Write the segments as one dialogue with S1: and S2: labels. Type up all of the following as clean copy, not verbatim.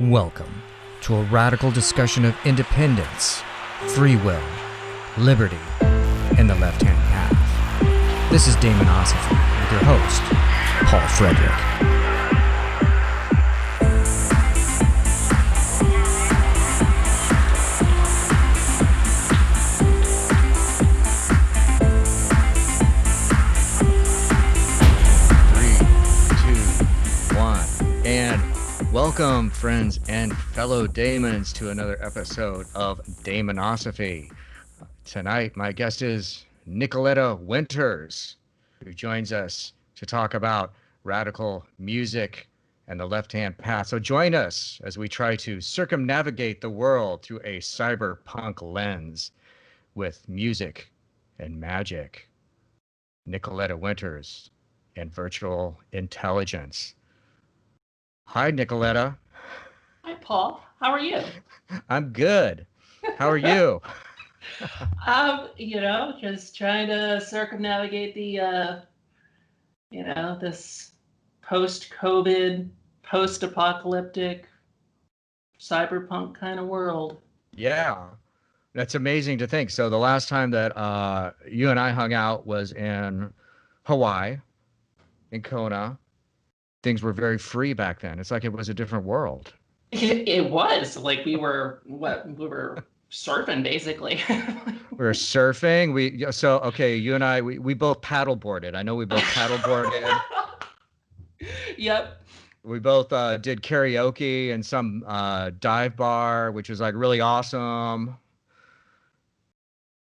S1: Welcome to a radical discussion of independence, free will, liberty, and the left-hand path. This is Damonosophy with your host, Paul Frederick. Welcome, friends and fellow Damons, to another episode of Damonosophy. Tonight, my guest is Nikoletta Winters, who joins us to talk about radical music and the left-hand path. So join us as we try to circumnavigate the world through a cyberpunk lens with music and magic. Nikoletta Winters and virtual intelligence. Hi, Nikoletta.
S2: Hi, Paul. How are you?
S1: I'm good. How are you?
S2: Just trying to circumnavigate the, this post-COVID, post-apocalyptic, cyberpunk kind of world.
S1: Yeah, that's amazing to think. So the last time that you and I hung out was in Hawaii, in Kona. Things were very free back then. It's like it was a different world.
S2: It was like we were surfing basically.
S1: We were surfing. You and I, we both paddleboarded. I know we both paddleboarded.
S2: Yep.
S1: We both did karaoke in some dive bar, which was like really awesome.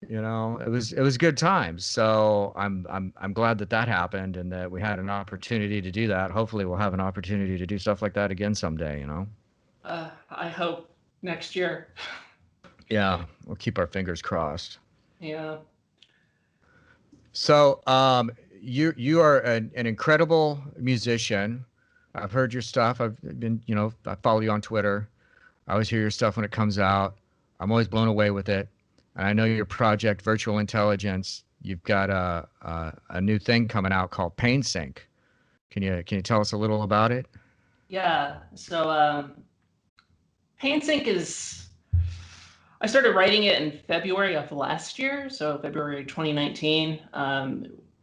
S1: You know, it was good times. So I'm glad that happened and that we had an opportunity to do that. Hopefully we'll have an opportunity to do stuff like that again someday, you know.
S2: I hope next year.
S1: Yeah, we'll keep our fingers crossed.
S2: Yeah.
S1: So you are an incredible musician. I've heard your stuff. I've been, I follow you on Twitter. I always hear your stuff when it comes out. I'm always blown away with it. And I know your project, Virtual Intelligence, you've got a new thing coming out called Pain Sync. Can you tell us a little about it?
S2: Yeah. So Pain Sync I started writing it in February of last year, so February 2019.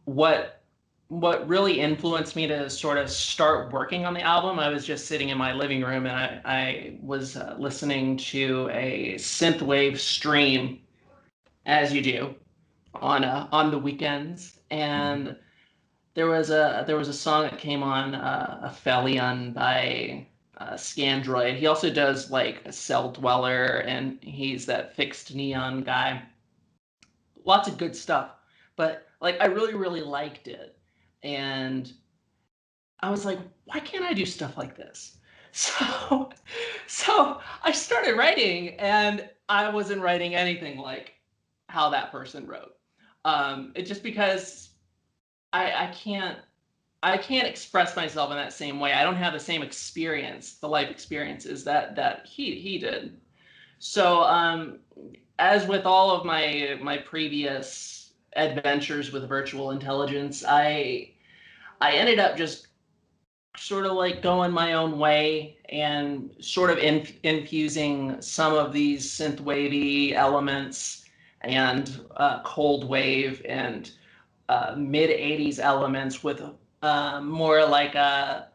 S2: What really influenced me to sort of start working on the album, I was just sitting in my living room and I was listening to a synthwave stream, as you do on the weekends, and there was a song that came on, a Aphelion by Scandroid. He also does like a Cell Dweller, and he's that Fixed Neon guy. Lots of good stuff, but like I really liked it, and I was like, why can't I do stuff like this? So I started writing, and I wasn't writing anything like how that person wrote. It just because I can't express myself in that same way. I don't have the same experience, the life experiences that he did. So as with all of my previous adventures with virtual intelligence, I ended up just sort of like going my own way and sort of infusing some of these synth-wavy elements and cold wave and mid 80s elements with more like a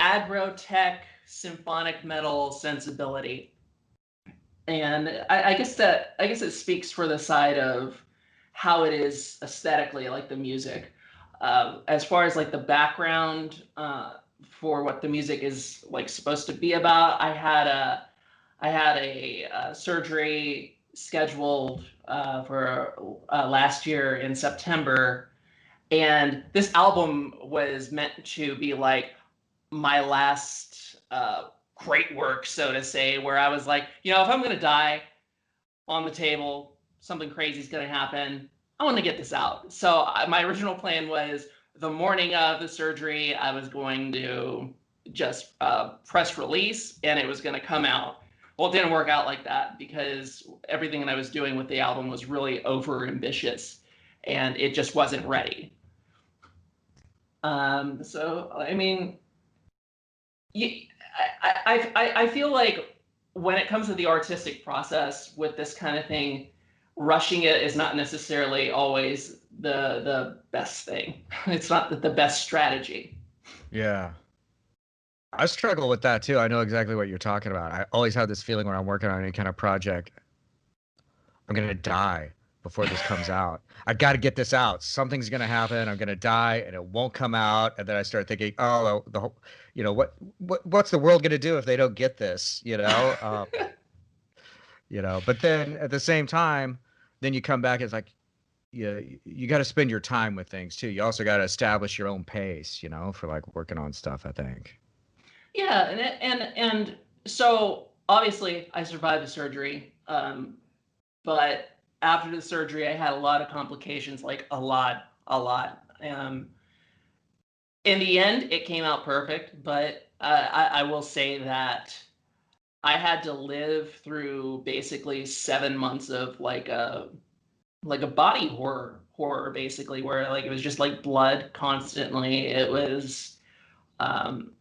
S2: aggro tech symphonic metal sensibility. And I guess it speaks for the side of how it is aesthetically, like the music. As far as like the background for what the music is like supposed to be about, I had a surgery scheduled for last year in September, and this album was meant to be like my last great work, so to say, where I was like, if I'm gonna die on the table, something crazy is gonna happen, I want to get this out. So my original plan was the morning of the surgery, I was going to just press release, and it was going to come out. Well, it didn't work out like that because everything that I was doing with the album was really over ambitious, and it just wasn't ready. So I mean, I feel like when it comes to the artistic process with this kind of thing, rushing it is not necessarily always the best thing. It's not the best strategy.
S1: Yeah. I struggle with that too. I know exactly what you're talking about. I always have this feeling when I'm working on any kind of project, I'm gonna die before this comes out. I got to get this out. Something's gonna happen. I'm gonna die, and it won't come out. And then I start thinking, oh, the whole, what's the world gonna do if they don't get this? But then at the same time, then you come back. It's like, you got to spend your time with things too. You also got to establish your own pace, for like working on stuff, I think.
S2: Yeah, and so obviously I survived the surgery, but after the surgery I had a lot of complications, like a lot, a lot. In the end, it came out perfect, but I will say that I had to live through basically 7 months of like a body horror basically, where like it was just like blood constantly. It was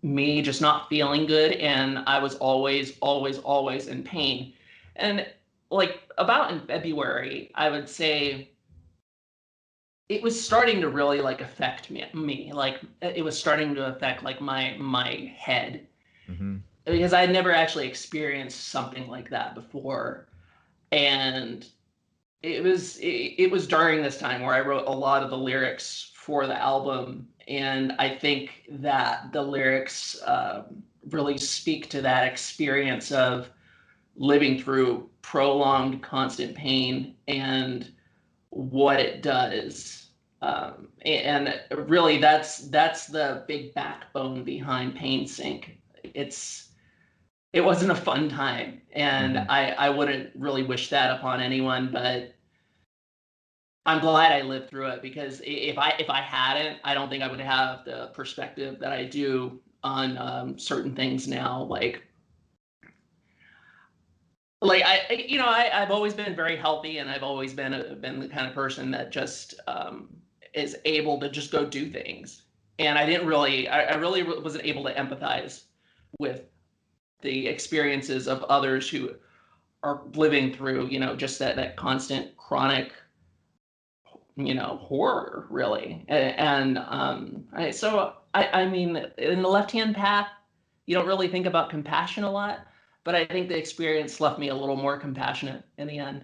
S2: me just not feeling good, and I was always in pain. And like about in February, I would say it was starting to really like affect me. Like it was starting to affect like my head,
S1: Hmm.
S2: because I had never actually experienced something like that before. And it was during this time where I wrote a lot of the lyrics for the album, and I think that the lyrics really speak to that experience of living through prolonged constant pain and what it does. And really, that's the big backbone behind Pain Sink. It wasn't a fun time, and
S1: Hmm.
S2: I wouldn't really wish that upon anyone, but I'm glad I lived through it, because if I hadn't, I don't think I would have the perspective that I do on certain things now. Like I've always been very healthy, and I've always been the kind of person that just is able to just go do things. And I really wasn't able to empathize with the experiences of others who are living through, just that constant chronic, horror, really. I mean, in the left hand path, you don't really think about compassion a lot, but I think the experience left me a little more compassionate in the end.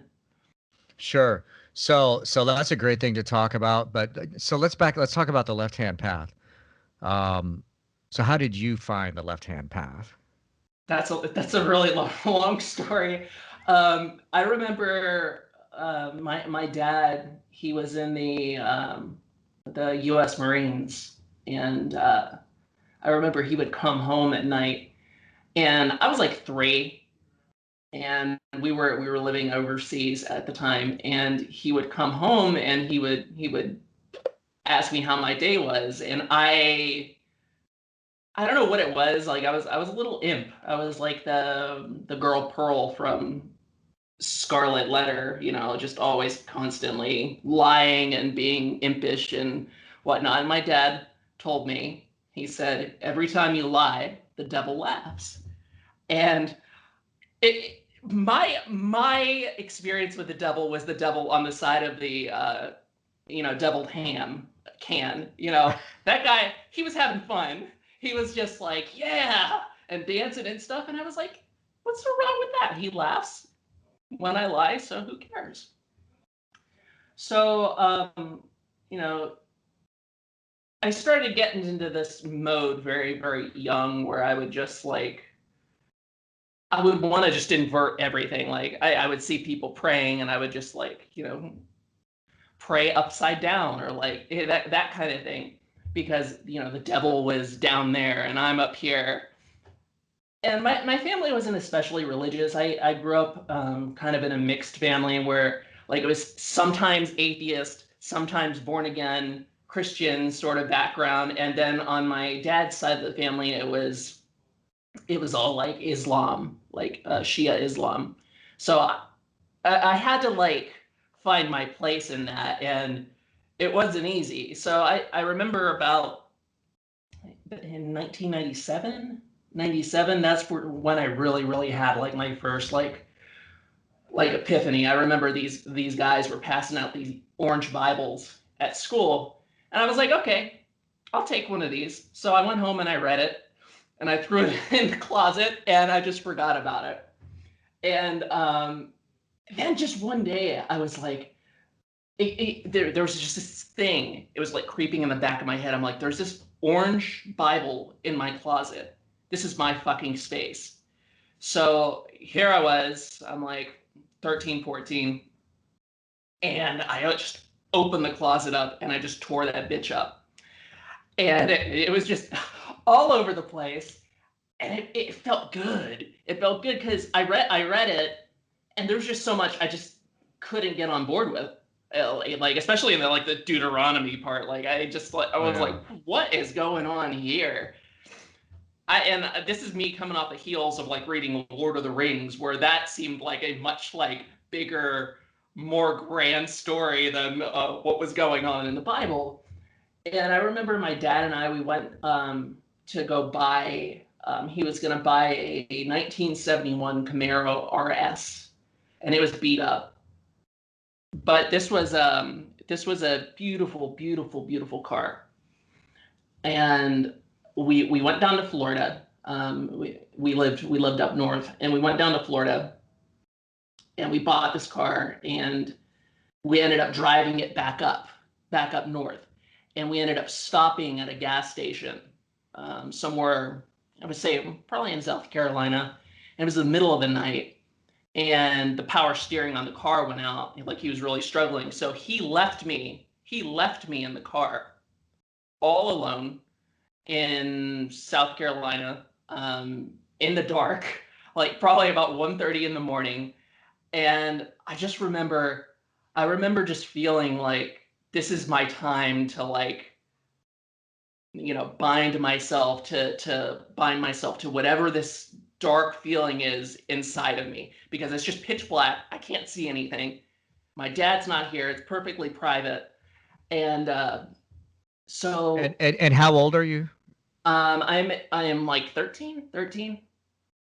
S1: Sure. So that's a great thing to talk about. But so let's talk about the left-hand path. Um, so how did you find the left-hand path?
S2: That's a really long story. I remember my dad. He was in the U.S. Marines, and I remember he would come home at night, and I was like 3, and we were living overseas at the time, and he would come home and he would ask me how my day was, and I don't know what it was. Like I was a little imp. I was like the girl Pearl from Scarlet Letter, just always constantly lying and being impish and whatnot. And my dad told me, he said, every time you lie, the devil laughs. And my experience with the devil was the devil on the side of the deviled ham can. That guy, he was having fun. He was just like, yeah, and dancing and stuff. And I was like, what's so wrong with that? He laughs when I lie, so who cares? So, you know, I started getting into this mode very, very young, where I would just I would want to just invert everything. Like I would see people praying, and I would just pray upside down, or like that kind of thing, because the devil was down there and I'm up here. And my family wasn't especially religious. I grew up kind of in a mixed family, where like it was sometimes atheist, sometimes born again Christian sort of background, and then on my dad's side of the family it was all like Islam, like Shia Islam. So I had to find my place in that, and it wasn't easy. So I remember about in 1997, 97. That's when I really had like my first like epiphany. I remember these guys were passing out these orange Bibles at school, and I was like, okay, I'll take one of these. So I went home and I read it, and I threw it in the closet, and I just forgot about it. And then just one day, I was like, there was just this thing. It was like creeping in the back of my head. I'm like, there's this orange Bible in my closet. This is my fucking space. So here I was. I'm like 13, 14, and I just opened the closet up and I just tore that bitch up. And it was just all over the place. And it felt good. It felt good because I read it, and there was just so much I just couldn't get on board with. Like especially in the Deuteronomy part, like I was like, what is going on here? And this is me coming off the heels of like reading Lord of the Rings, where that seemed like a much like bigger, more grand story than what was going on in the Bible. And I remember my dad and I, we went to go buy. He was going to buy a 1971 Camaro RS, and it was beat up. But this was a beautiful, beautiful, beautiful car. And we went down to Florida. We lived up north, and we went down to Florida, and we bought this car, and we ended up driving it back up north, and we ended up stopping at a gas station somewhere. I would say probably in South Carolina. And it was the middle of the night, and the power steering on the car went out. Like he was really struggling, so he left me. He left me in the car all alone in South Carolina, in the dark, like probably about 1:30 in the morning. And I remember just feeling like this is my time to like, bind myself to whatever this dark feeling is inside of me, because it's just pitch black. I can't see anything. My dad's not here. It's perfectly private. And so
S1: And how old are you?
S2: I am like 13.
S1: Okay.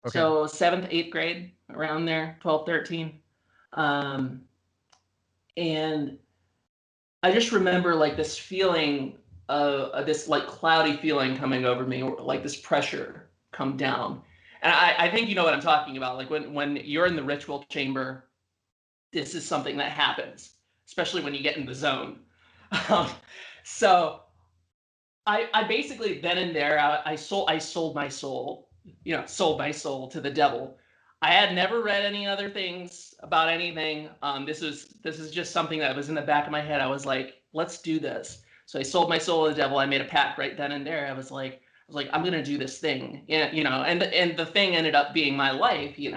S2: So seventh, eighth grade, around there, 12, 13. Um, and I just remember like this feeling of this like cloudy feeling coming over me, or like this pressure come down. And I think you know what I'm talking about. Like when you're in the ritual chamber, this is something that happens, especially when you get in the zone. Um, so I basically then and there I sold my soul, sold my soul to the devil. I had never read any other things about anything. This is just something that was in the back of my head. I was like, let's do this. So I sold my soul to the devil. I made a pact right then and there. I was like, I'm gonna do this thing. Yeah, and the thing ended up being my life. And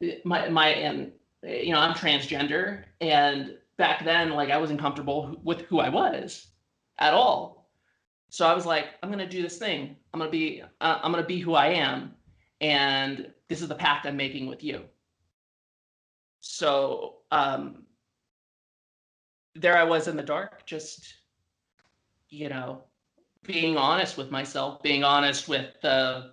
S2: I'm transgender, and back then, like, I wasn't comfortable with who I was at all. So I was like, I'm gonna do this thing. I'm gonna be who I am, and this is the pact I'm making with you. So there I was in the dark, just you know being honest with myself, being honest with the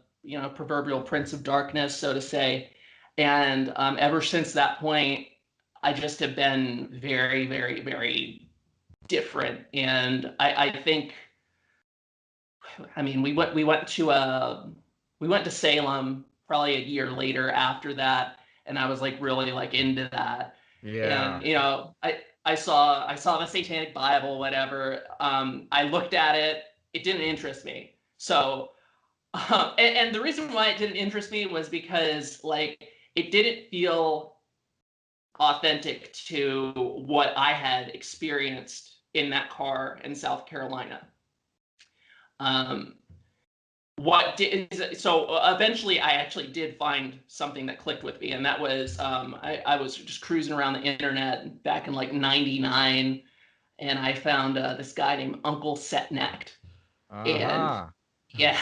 S2: proverbial prince of darkness, so to say. And ever since that point, I just have been very, very, very different. And I think, I mean, we went to Salem probably a year later after that, and I was like really like into that.
S1: Yeah.
S2: And I saw the Satanic Bible, whatever. I looked at it. It didn't interest me. So and the reason why it didn't interest me was because like it didn't feel authentic to what I had experienced in that car in South Carolina. Um, what did so eventually I actually did find something that clicked with me, and that was I was just cruising around the internet back in like 99, and I found this guy named Uncle Setnacked. And
S1: Uh-huh.
S2: yeah.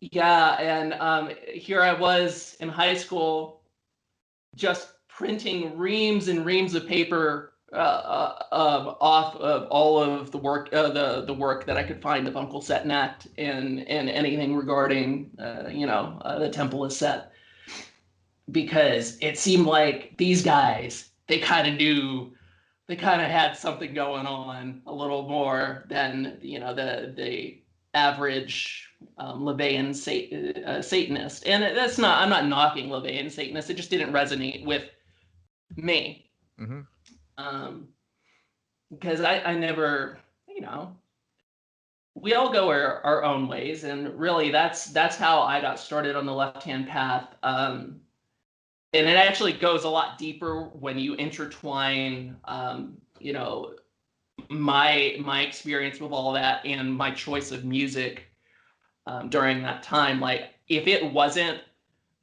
S2: Yeah, and here I was in high school, just printing reams and reams of paper off of all of the work, the work that I could find of Uncle Setnact and anything regarding, the Temple is Set, because it seemed like these guys, they kind of knew, they kind of had something going on a little more than, the average LaVeyan Satanist. And that's not, I'm not knocking LaVeyan Satanists. It just didn't resonate with me.
S1: Mm-hmm.
S2: Um, because I never, you know, we all go our own ways, and really that's how I got started on the left hand path. And it actually goes a lot deeper when you intertwine, my experience with all that and my choice of music during that time. Like, if it wasn't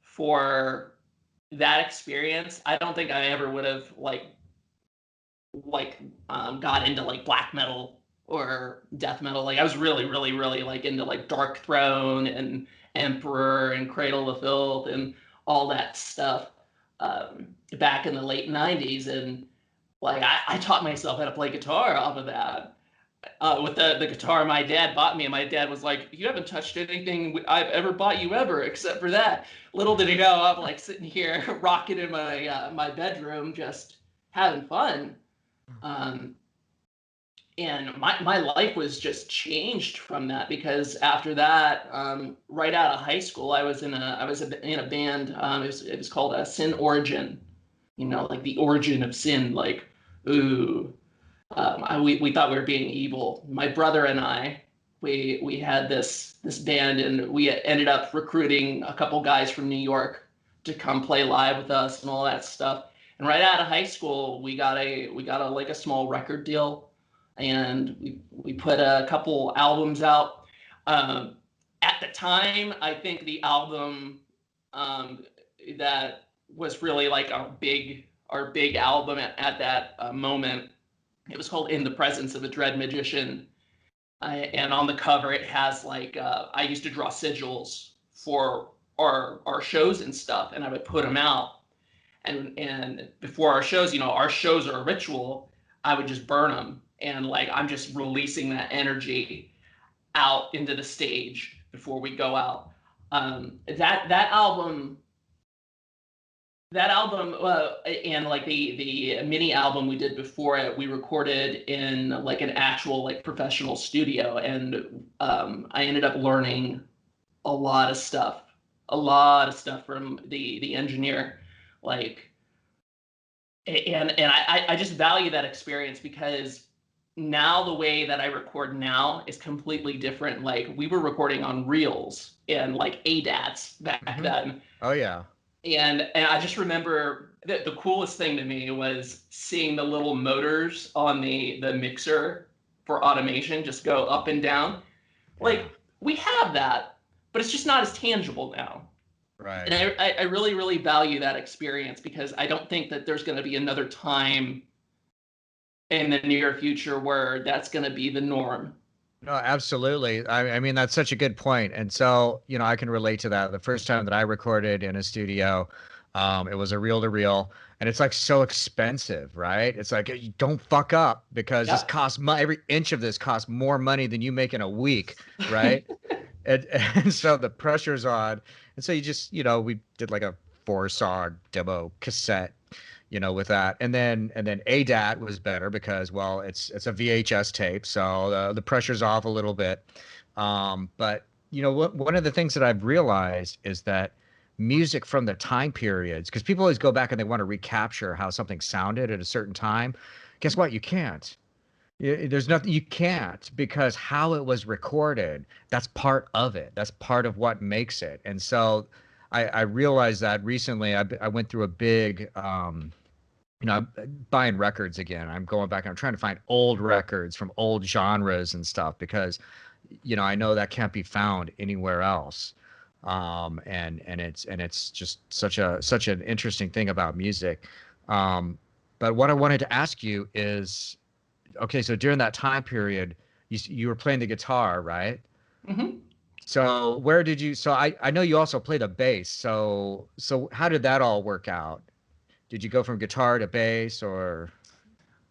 S2: for that experience, I don't think I ever would have got into like black metal or death metal. Like, I was really, really, really like into like Dark Throne and Emperor and Cradle of Filth and all that stuff back in the late '90s. And like, I taught myself how to play guitar off of that. With the guitar my dad bought me, and my dad was like, "You haven't touched anything I've ever bought you ever, except for that." Little did he know, I'm like sitting here rocking in my bedroom, just having fun. Um, and my life was just changed from that, because after that, right out of high school, I was in a band. It was called Sin Origin, like the origin of sin. Like, ooh, we thought we were being evil. My brother and I, we had this band, and we ended up recruiting a couple guys from New York to come play live with us and all that stuff. And right out of high school, we got a like a small record deal, and we put a couple albums out. Um, at the time, I think the album um, that was really like our big album at that moment, it was called In the Presence of a Dread Magician. And on the cover, it has like, I used to draw sigils for our shows and stuff, and I would put them out. And before our shows are a ritual. I would just burn them, and like, I'm just releasing that energy out into the stage before we go out. That album, and like the mini album we did before it, we recorded in like an actual like professional studio. And I ended up learning a lot of stuff, from the engineer. Like, and I just value that experience, because now the way that I record now is completely different. Like, we were recording on reels and like ADATs back
S1: Mm-hmm.
S2: then.
S1: Oh yeah.
S2: And I just remember that the coolest thing to me was seeing the little motors on the mixer for automation just go up and down.
S1: Yeah.
S2: Like, we have that, but it's just not as tangible now.
S1: Right.
S2: And I really, really value that experience, because I don't think that there's going to be another time in the near future where that's going to be the norm.
S1: No, absolutely. I mean, that's such a good point. And so, I can relate to that. The first time that I recorded in a studio, it was a reel to reel, and it's like so expensive, right? It's like, you don't fuck up, because this
S2: Yep.
S1: costs every inch of this costs more money than you make in a week, right? And so the pressure's on. And so you just, we did like a 4 song demo cassette, with that. And then ADAT was better because, well, it's a VHS tape, so the pressure's off a little bit. But one of the things that I've realized is that music from the time periods, because people always go back and they want to recapture how something sounded at a certain time. Guess what? You can't. There's nothing you can't, because how it was recorded, that's part of it. That's part of what makes it. And so I realized that recently. I went through a big I'm buying records again. I'm going back and I'm trying to find old records from old genres and stuff, because I know that can't be found anywhere else. And it's just such an interesting thing about music. But what I wanted to ask you is, okay, so during that time period, you were playing the guitar, right?
S2: Hmm.
S1: So where did you? So I know you also played a bass. So how did that all work out? Did you go from guitar to bass, or?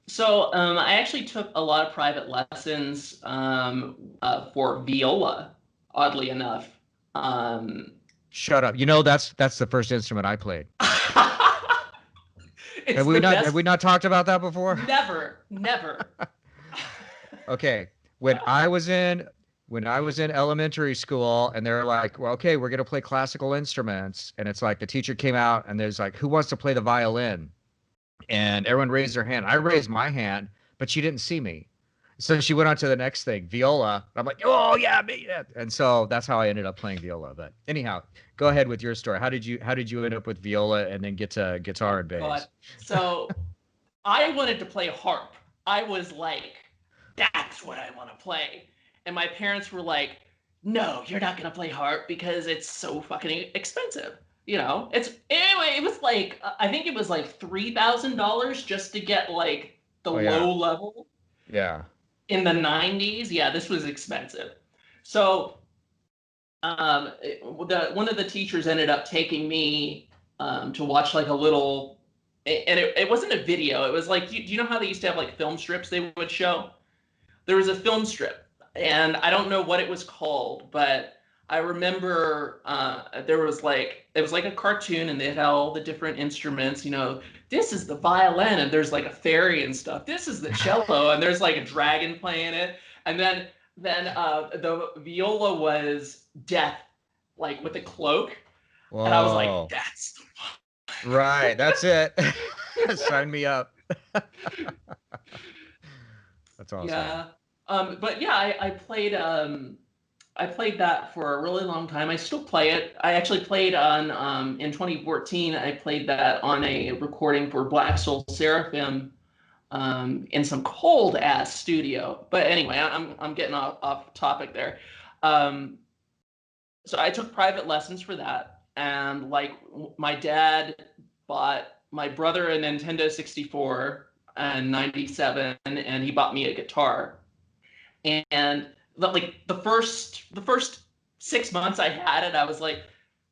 S2: So I actually took a lot of private lessons for viola, oddly enough. Um,
S1: Shut up. You know that's the first instrument I played.
S2: it's the
S1: Have
S2: best.
S1: we not talked about that before?
S2: Never, never.
S1: Okay. When I was in when I was in elementary school and they're like, well, okay, we're gonna play classical instruments, and it's like the teacher came out and there's like, who wants to play the violin? And everyone raised their hand. I raised my hand, but she didn't see me. So she went on to the next thing, viola. I'm like, oh yeah, me. Yeah. And so that's how I ended up playing viola. But anyhow, go ahead with your story. How did you end up with viola and then get to guitar
S2: Oh
S1: and
S2: God.
S1: bass?
S2: So I wanted to play harp. I was like, that's what I want to play. And my parents were like, no, you're not going to play harp because it's so fucking expensive. You know, it's anyway, it was like, I think it was like $3,000 just to get like the
S1: Oh yeah,
S2: low level
S1: yeah.
S2: in the 90s. Yeah, this was expensive. So, one of the teachers ended up taking me to watch like a little, and it wasn't a video. It was like, do you know how they used to have like film strips they would show? There was a film strip, and I don't know what it was called, but I remember there was like it was like a cartoon, and they had all the different instruments. You know, this is the violin, and there's like a fairy and stuff. This is the cello, and there's like a dragon playing it, and then the viola was death, like with a cloak, and I was like,
S1: Whoa.
S2: that's
S1: Right, that's it. Sign me up. That's awesome.
S2: yeah. But yeah, I played that for a really long time. I still play it. I actually played on in 2014. I played that on a recording for Black Soul Seraphim in some cold ass studio. But anyway, I'm getting off topic there. Um, so I took private lessons for that, and like my dad bought my brother a Nintendo 64 in '97, and he bought me a guitar. And the first 6 months I had it, I was like,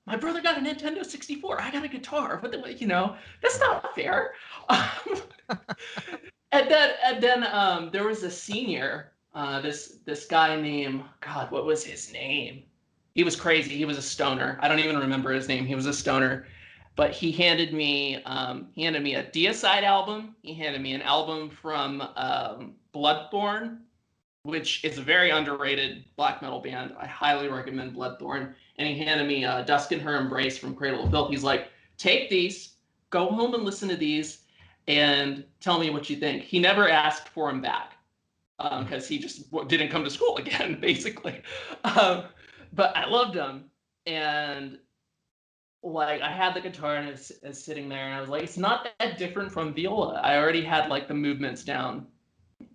S2: my brother got a Nintendo 64. I got a guitar. What the, that's not fair. And then there was a senior, this guy named God, what was his name? He was crazy. He was a stoner. I don't even remember his name. He was a stoner, but he handed me a Deicide album. He handed me an album from Bloodthorn, which is a very underrated black metal band. I highly recommend Bloodthorn. And he handed me Dusk and Her Embrace from Cradle of Filth. He's like, take these, go home and listen to these, and tell me what you think. He never asked for them back because he just didn't come to school again, basically. Um, but I loved them. And like I had the guitar and it's sitting there, and I was like, it's not that different from viola. I already had like the movements down,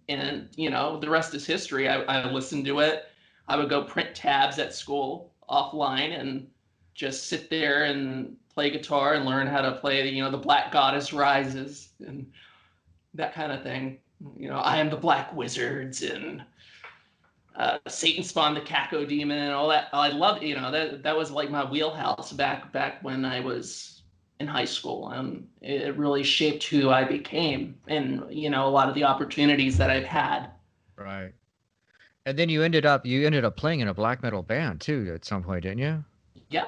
S2: and the rest is history. I listened to it. I would go print tabs at school offline and just sit there and play guitar and learn how to play the Black Goddess Rises and that kind of thing. I am the Black Wizards and Satan spawned the Caco demon and all that. I loved, that was like my wheelhouse back when I was in high school, and it really shaped who I became, and a lot of the opportunities that I've had.
S1: Right. And then you ended up playing in a black metal band too at some point, didn't you?
S2: Yeah,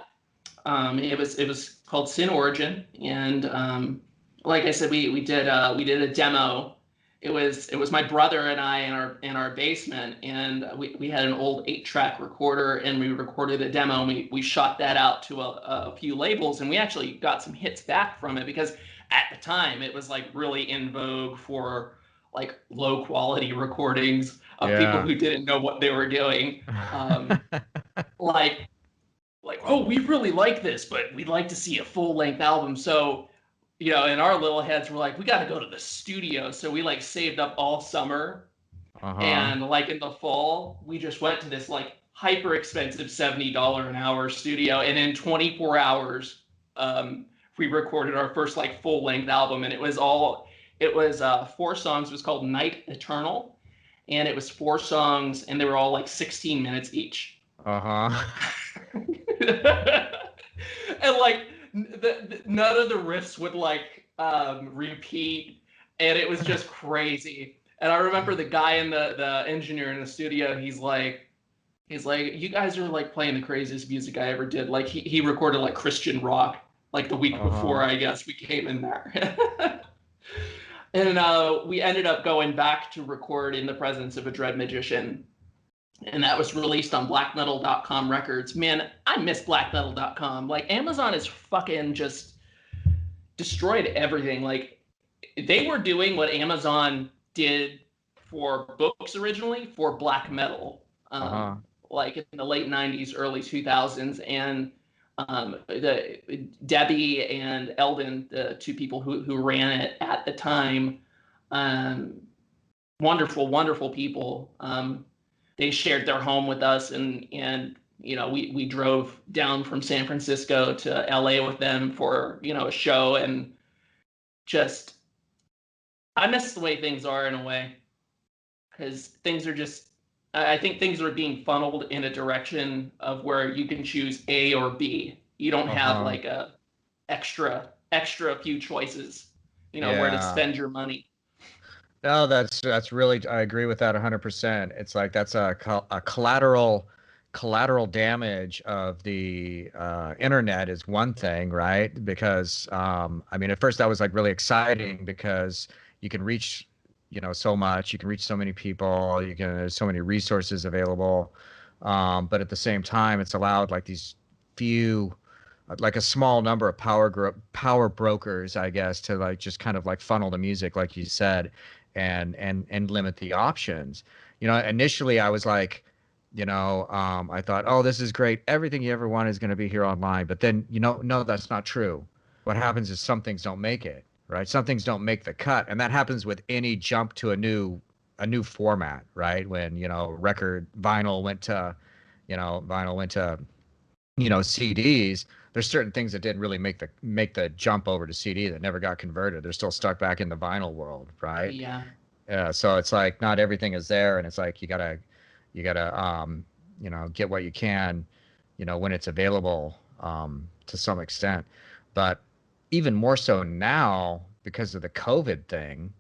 S2: it was called Sin Origin, and like I said, we did a demo. It was my brother and I in our basement, and we had an old 8-track recorder, and we recorded a demo, and we shot that out to a few labels, and we actually got some hits back from it because at the time it was like really in vogue for like low quality recordings of people
S1: Yeah.
S2: who didn't know what they were doing. Like oh, we really like this, but we'd like to see a full length album. So, in our little heads, we're like, we got to go to the studio. So we like saved up all summer,
S1: Uh-huh.
S2: and like in the fall, we just went to this like hyper expensive $70 an hour studio, and in 24 hours, we recorded our first like full length album, and it was 4 songs. It was called Night Eternal, and it was 4 songs, and they were all like 16 minutes each.
S1: Uh-huh.
S2: And like none of the riffs would like repeat, and it was just crazy. And I remember the guy in the engineer in the studio, he's like, you guys are like playing the craziest music I ever did. Like he recorded like Christian rock like the week
S1: Uh-huh.
S2: before, I guess we came in there. And we ended up going back to record in the presence of a Dread Magician. And that was released on blackmetal.com records. Man, I miss blackmetal.com. Like Amazon is fucking just destroyed everything. Like they were doing what Amazon did for books originally for black metal,
S1: Uh-huh.
S2: like in the late 90s, early 2000s. And the Debbie and Eldon, the two people who ran it at the time, um, wonderful, wonderful people. They shared their home with us, and you know we drove down from San Francisco to LA with them for a show, and just I miss the way things are in a way, because things are just I think things are being funneled in a direction of where you can choose A or B. You don't have
S1: Uh-huh.
S2: like a extra few choices, where to
S1: Yeah.
S2: spend your money.
S1: No, that's really I agree with that 100%. It's like that's a collateral damage of the internet is one thing, right? Because I mean, at first that was like really exciting because you can reach, so much, you can reach so many people, there's so many resources available. But at the same time, it's allowed like these few like a small number of power brokers, I guess, to like just kind of like funnel the music, like you said, and limit the options. Initially I was like, I thought, oh, this is great. Everything you ever want is going to be here online. But then, no, that's not true. What happens is some things don't make it, right? Some things don't make the cut, and that happens with any jump to a new format, right? When record vinyl went to CDs, there's certain things that didn't really make the jump over to CD that never got converted. They're still stuck back in the vinyl world, right?
S2: Yeah,
S1: Yeah, so it's like not everything is there, and it's like you gotta get what you can, when it's available, to some extent. But even more so now because of the COVID thing,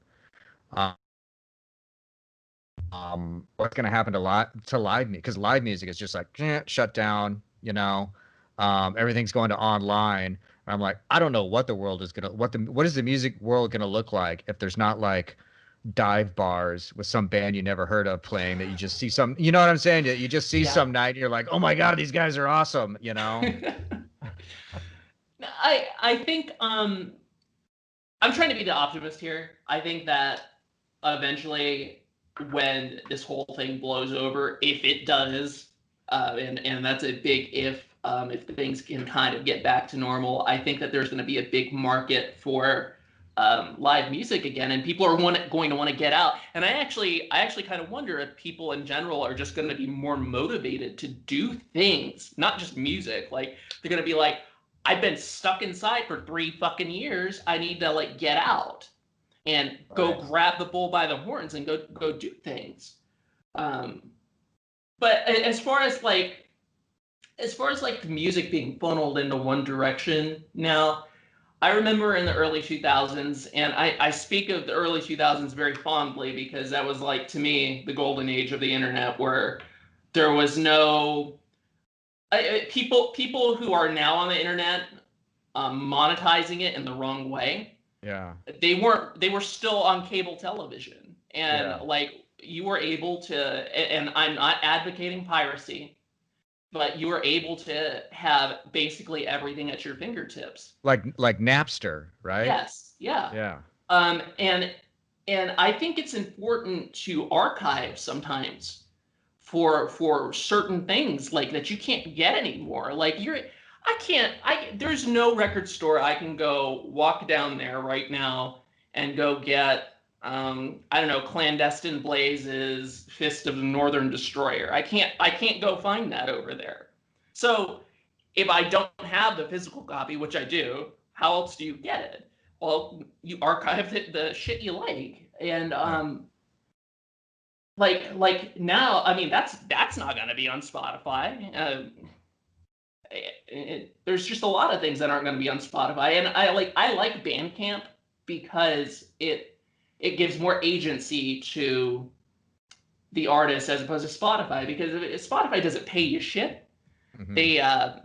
S1: um, what's going to happen to live music? Because live music is just like shut down. Everything's going to online. And I'm like, I don't know what the world is gonna what is the music world gonna look like if there's not like dive bars with some band you never heard of playing that you just see some, you know what I'm saying? You just see
S2: yeah.
S1: some night and you're like, oh my god, these guys are awesome.
S2: I think I'm trying to be the optimist here. I think that eventually, when this whole thing blows over, if it does, and that's a big if things can kind of get back to normal, I think that there's going to be a big market for live music again, and people are going to want to get out. And I actually kind of wonder if people in general are just going to be more motivated to do things, not just music. Like they're going to be like, I've been stuck inside for 3 fucking years. I need to like get out and go
S1: Right.
S2: grab the bull by the horns and go do things. Um, but as far as like the music being funneled into one direction now, I remember in the early 2000s, and I speak of the early 2000s very fondly because that was like to me the golden age of the internet, where there was no people who are now on the internet monetizing it in the wrong way.
S1: Yeah.
S2: They were still on cable television, and
S1: Yeah.
S2: like you were able to, and I'm not advocating piracy, but you were able to have basically everything at your fingertips.
S1: Like Napster, right?
S2: Yes, yeah.
S1: Yeah.
S2: And I think it's important to archive sometimes for certain things like that you can't get anymore. Like I can't I there's no record store I can go walk down there right now and go get I don't know, Clandestine Blazes, Fist of the Northern Destroyer. I can't go find that over there. So if I don't have the physical copy, which I do, how else do you get it? Well, you archive the shit you like. And
S1: Yeah.
S2: like now, I mean that's not going to be on Spotify. There's just a lot of things that aren't going to be on Spotify, and I like Bandcamp because it gives more agency to the artist as opposed to Spotify, because Spotify doesn't pay you shit.
S1: Hmm.
S2: They and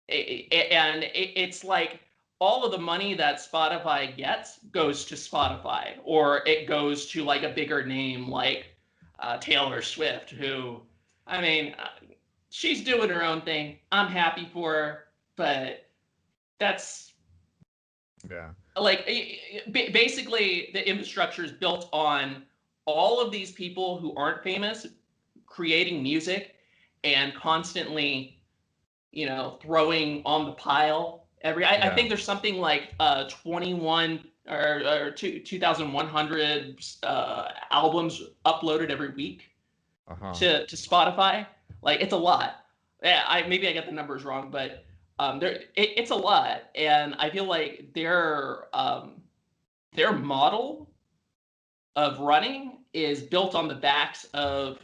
S2: it's like all of the money that Spotify gets goes to Spotify, or it goes to like a bigger name like Taylor Swift, who, I mean, she's doing her own thing. I'm happy for her, but that's
S1: Yeah.
S2: like basically the infrastructure is built on all of these people who aren't famous creating music and constantly, throwing on the pile I
S1: Yeah.
S2: think there's something like 21 or 2100 albums uploaded every week
S1: Uh-huh.
S2: to Spotify. Like, it's a lot. Yeah, maybe I got the numbers wrong, but it's a lot, and I feel like their model of running is built on the backs of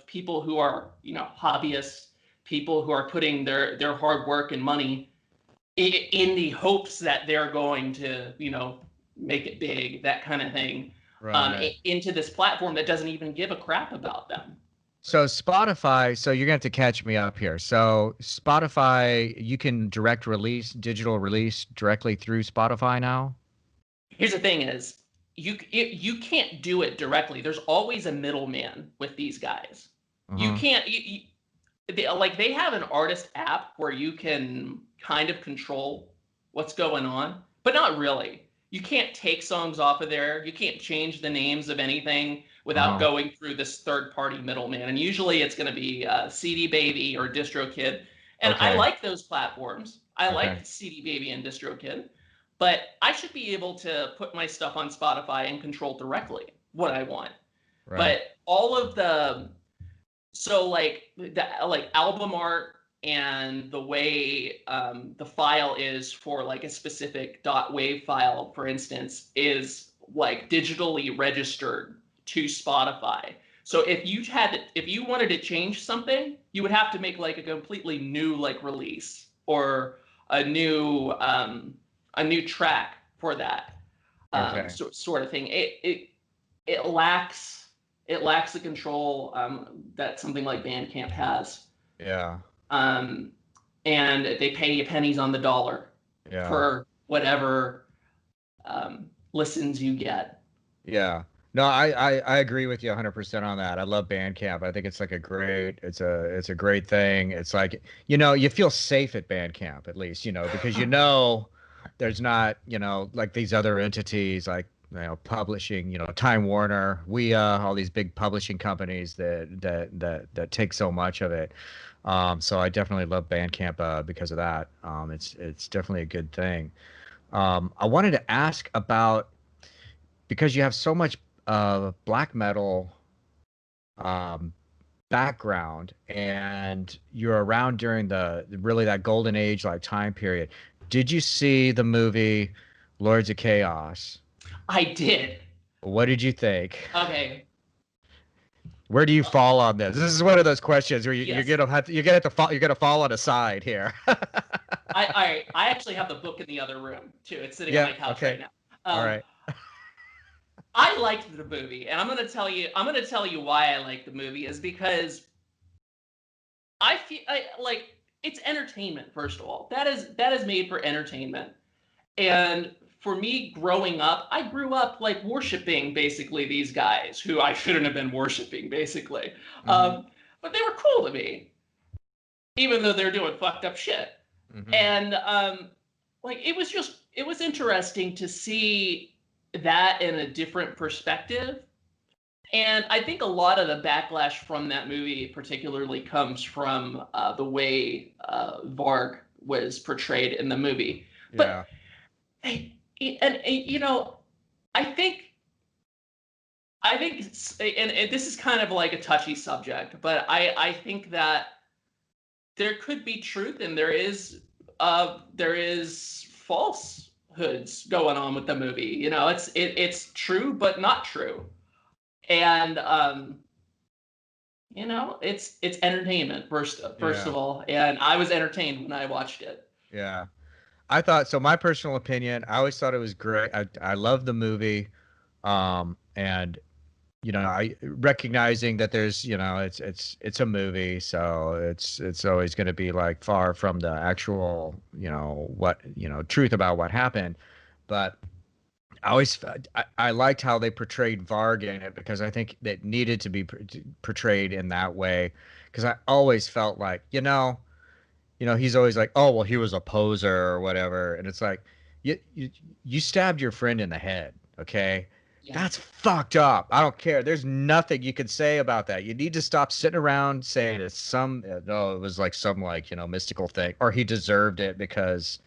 S2: people who are, hobbyists, people who are putting their hard work and money in the hopes that they're going to, make it big, that kind of thing,
S1: Right.
S2: into this platform that doesn't even give a crap about them.
S1: So Spotify, so you're gonna have to catch me up here. So Spotify, you can direct release, digital release directly through Spotify now?
S2: Here's the thing: is you can't do it directly. There's always a middleman with these guys. You
S1: Uh-huh.
S2: can't. They have an artist app where you can kind of control what's going on, but not really. You can't take songs off of there. You can't change the names of anything without
S1: Uh-huh.
S2: going through this third party middleman. And usually it's going to be CD Baby or DistroKid. And I
S1: Okay.
S2: like those platforms. I
S1: Okay.
S2: like CD Baby and DistroKid, but I should be able to put my stuff on Spotify and control directly what I want.
S1: Right.
S2: But all of the so like album art and the way the file is for like a specific .wav file, for instance, is like digitally registered to Spotify. So if you wanted to change something, you would have to make like a completely new like release or a new um, a new track for that
S1: Okay.
S2: sort of thing. It lacks it lacks the control that something like Bandcamp has,
S1: Yeah.
S2: um, and they pay you pennies on the dollar
S1: Yeah.
S2: per whatever listens you get.
S1: Yeah. No, I agree with you 100% on that. I love Bandcamp. I think it's like a great it's a great thing. It's like, you feel safe at Bandcamp at least, because there's not, like these other entities like, publishing, Time Warner, we all these big publishing companies that take so much of it. So I definitely love Bandcamp because of that. It's definitely a good thing. I wanted to ask about, because you have so much black metal um, background and you're around during the really that golden age like time period. Did you see the movie Lords of Chaos?
S2: I did.
S1: What did you think?
S2: Okay.
S1: Where do you
S2: Uh,
S1: fall on this? This is one of those questions where
S2: yes.
S1: you're gonna fall on a side here.
S2: I actually have the book in the other room too. It's sitting on
S1: Yeah.
S2: my couch right
S1: Okay.
S2: now.
S1: All
S2: Um,
S1: right.
S2: I liked the movie, and I'm gonna tell you why I like the movie is because I feel like it's entertainment. First of all, that is made for entertainment. And for me, growing up, I grew up like worshiping basically these guys who I shouldn't have been worshiping, basically.
S1: Mm-hmm.
S2: But they were cool to me, even though they're doing fucked up shit.
S1: Mm-hmm.
S2: And like it was interesting to see that in a different perspective. And I think a lot of the backlash from that movie, particularly, comes from the way Varg was portrayed in the movie. But
S1: Yeah.
S2: you know, I think and this is kind of like a touchy subject, but I think that there could be truth and there is falsehoods going on with the movie. It's true but not true, and it's entertainment first
S1: Yeah.
S2: of all, and I was entertained when I watched it.
S1: Yeah. I thought so. My personal opinion, I always thought it was great. I love the movie. And I recognizing that there's, it's a movie, so it's always going to be like far from the actual, truth about what happened. But I liked how they portrayed Varg in it because I think that needed to be portrayed in that way. Because I always felt like, he's always like, oh, well, he was a poser or whatever, and it's like, you stabbed your friend in the head, okay?
S2: Yeah.
S1: That's fucked up. I don't care. There's nothing you could say about that. You need to stop sitting around saying it's some, no, it was like some like, mystical thing, or he deserved it because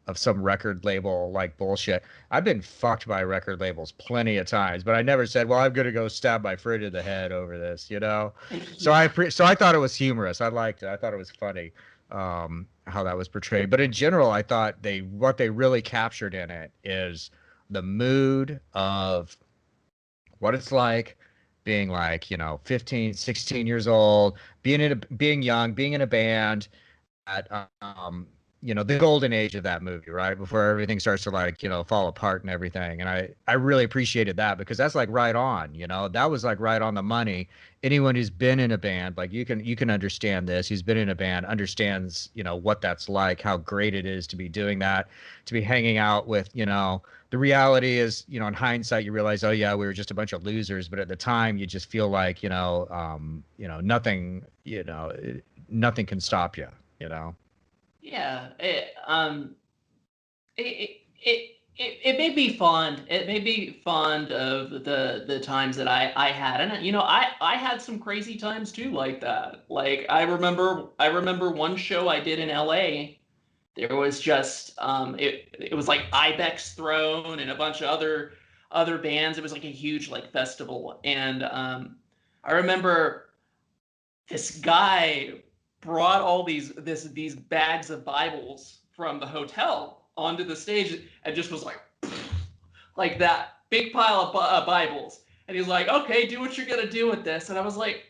S1: of some record label like bullshit. I've been fucked by record labels plenty of times, but I never said, "Well, I'm gonna go stab my friend in the head over this," So
S2: Yeah.
S1: so I thought it was humorous. I liked it. I thought it was funny how that was portrayed. But in general, I thought what they really captured in it is the mood of what it's like, 15, 16 years old, being young, being in a band at the golden age of that movie, right? Before everything starts to like, fall apart and everything. And I really appreciated that because that's like right on. That was like right on the money. Anyone who's been in a band, like you can understand this, who's been in a band understands, what that's like, how great it is to be doing that, to be hanging out with, the reality is, in hindsight, you realize, oh yeah, we were just a bunch of losers. But at the time, you just feel like, nothing, nothing can stop you.
S2: Yeah. It made me fond. It made me fond of the times that I had, and I had some crazy times too, like that. Like I remember one show I did in L.A. There was just it was like Ibex Throne and a bunch of other bands. It was like a huge like festival, and I remember this guy brought all these bags of Bibles from the hotel onto the stage and just was like that big pile of Bibles. And he's like, okay, do what you're gonna do with this. And I was like,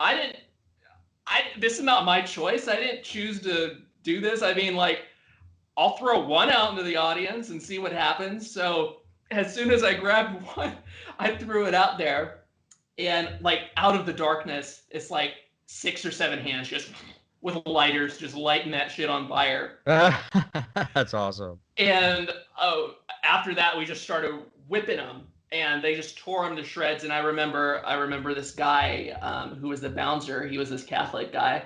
S2: this is not my choice. I didn't choose to do this. I mean, like, I'll throw one out into the audience and see what happens. So as soon as I grabbed one, I threw it out there, and like out of the darkness, it's like 6 or 7 hands just with lighters, just lighting that shit on fire.
S1: That's awesome.
S2: And after that, we just started whipping them, and they just tore them to shreds. And I remember this guy who was the bouncer. He was this Catholic guy,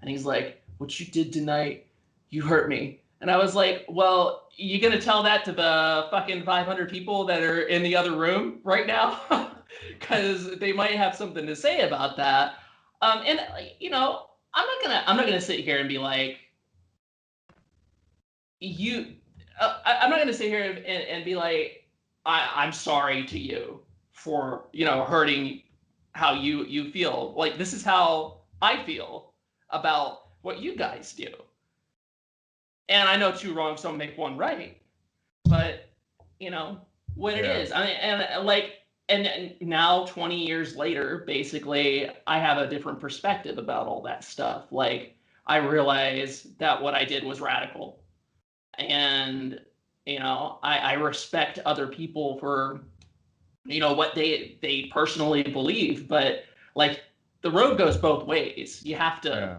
S2: and he's like, "What you did tonight, you hurt me." And I was like, "Well, you gonna tell that to the fucking 500 people that are in the other room right now?" Because they might have something to say about that. And I'm not gonna sit here and be like, you. I'm not gonna sit here and be like, I'm sorry to you for hurting how you feel. Like, this is how I feel about what you guys do. And I know two wrongs don't make one right, but you know what it
S1: Yeah.
S2: is. I mean, and now 20 years later, basically, I have a different perspective about all that stuff. Like, I realize that what I did was radical, and I respect other people for what they personally believe, but like, the road goes both ways.
S1: Yeah.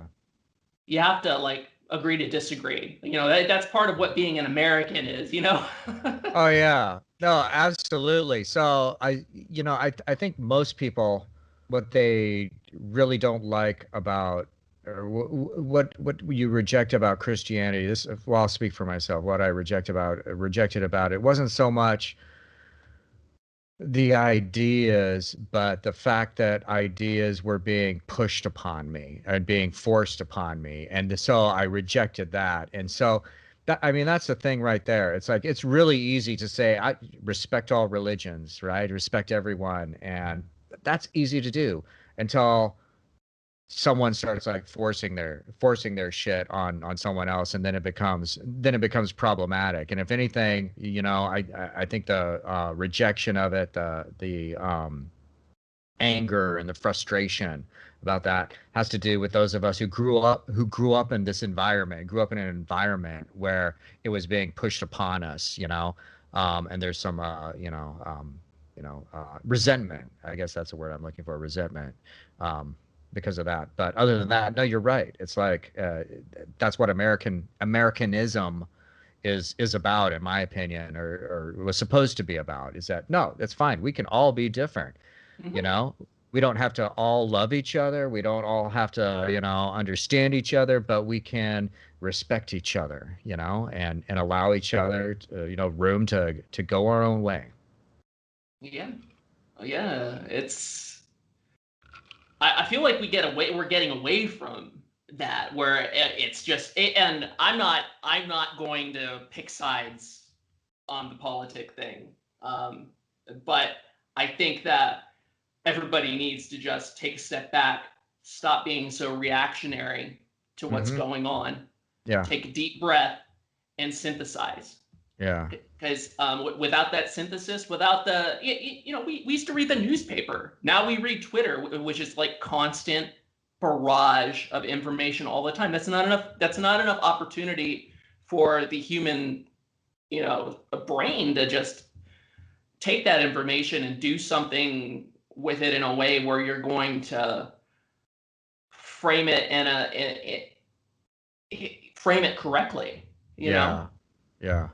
S2: You have to like agree to disagree. That's part of what being an American is.
S1: Oh yeah. No, absolutely. So I think most people, what they really don't like about, or what you reject about Christianity. Well, I'll speak for myself. What I rejected about it wasn't so much the ideas, but the fact that ideas were being pushed upon me and being forced upon me. And so I rejected that. And so I mean, that's the thing right there. It's like, it's really easy to say, I respect all religions, right? Respect everyone. And that's easy to do until someone starts like forcing their shit on someone else, and then it becomes problematic. And if anything, I think the rejection of it, the anger and the frustration about that has to do with those of us who grew up in this environment, grew up in an environment where it was being pushed upon us, and there's some resentment. I guess that's the word I'm looking for, resentment, because of that. But other than that, no, you're right. It's like that's what Americanism is about, in my opinion, or was supposed to be about. Is that no, that's fine. We can all be different. You
S2: Hmm.
S1: know, we don't have to all love each other. We don't all have to, understand each other, but we can respect each other, and allow each other, room to go our own way.
S2: Yeah, yeah. I feel like we're getting away from that, where it's just, and I'm not going to pick sides on the politic thing, um, but I think that everybody needs to just take a step back, stop being so reactionary to what's
S1: Hmm.
S2: going on,
S1: Yeah.
S2: take a deep breath, and synthesize.
S1: Yeah.
S2: Because without that synthesis, without we used to read the newspaper. Now we read Twitter, which is like constant barrage of information all the time. That's not enough opportunity for the human, brain to just take that information and do something with it in a way where you're going to frame it frame it correctly. You know,
S1: Yeah. Yeah.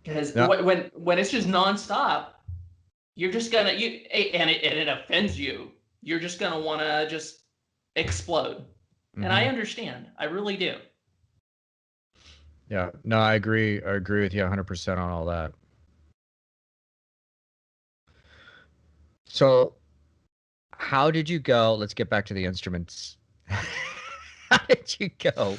S2: because
S1: Yeah.
S2: when it's just nonstop, you're just gonna and it offends you. You're just gonna want to just explode. And I
S1: Hmm.
S2: understand. I really do.
S1: Yeah. No, I agree. I agree with you 100% on all that. So, how did you go? Let's get back to the instruments. How did you go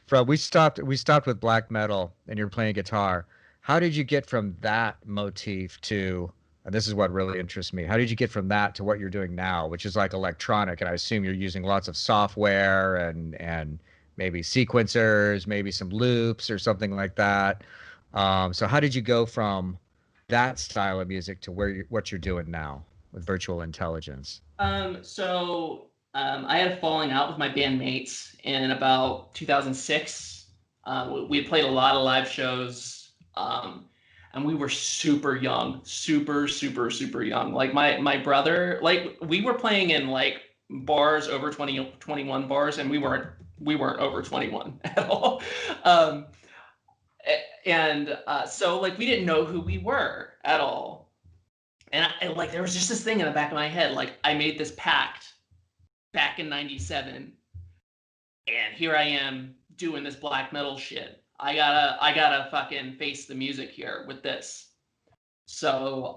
S1: from we stopped with black metal and you're playing guitar. How did you get from that motif to, and this is what really interests me, how did you get from that to what you're doing now, which is like electronic, and I assume you're using lots of software and maybe sequencers, maybe some loops or something like that. So how did you go from that style of music to what you're doing now with virtual intelligence?
S2: I had a falling out with my bandmates in about 2006. We had played a lot of live shows, and we were super young, super, super, super young. Like my brother, like we were playing in like bars over 21 bars, and we weren't over 21 at all. Um, and so like we didn't know who we were at all. And like there was just this thing in the back of my head, like I made this pact back in 97, and here I am doing this black metal shit. I gotta fucking face the music here with this. So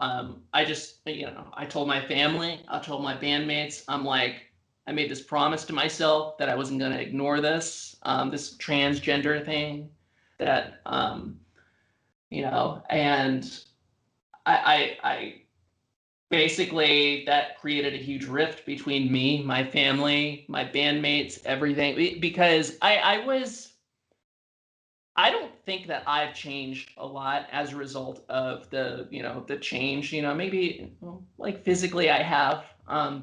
S2: I just, I told my family, I told my bandmates, I'm like, I made this promise to myself that I wasn't gonna ignore this transgender thing, that and I basically that created a huge rift between me, my family, my bandmates, everything, because I don't think that I've changed a lot as a result of the change. Maybe, well, like physically I have,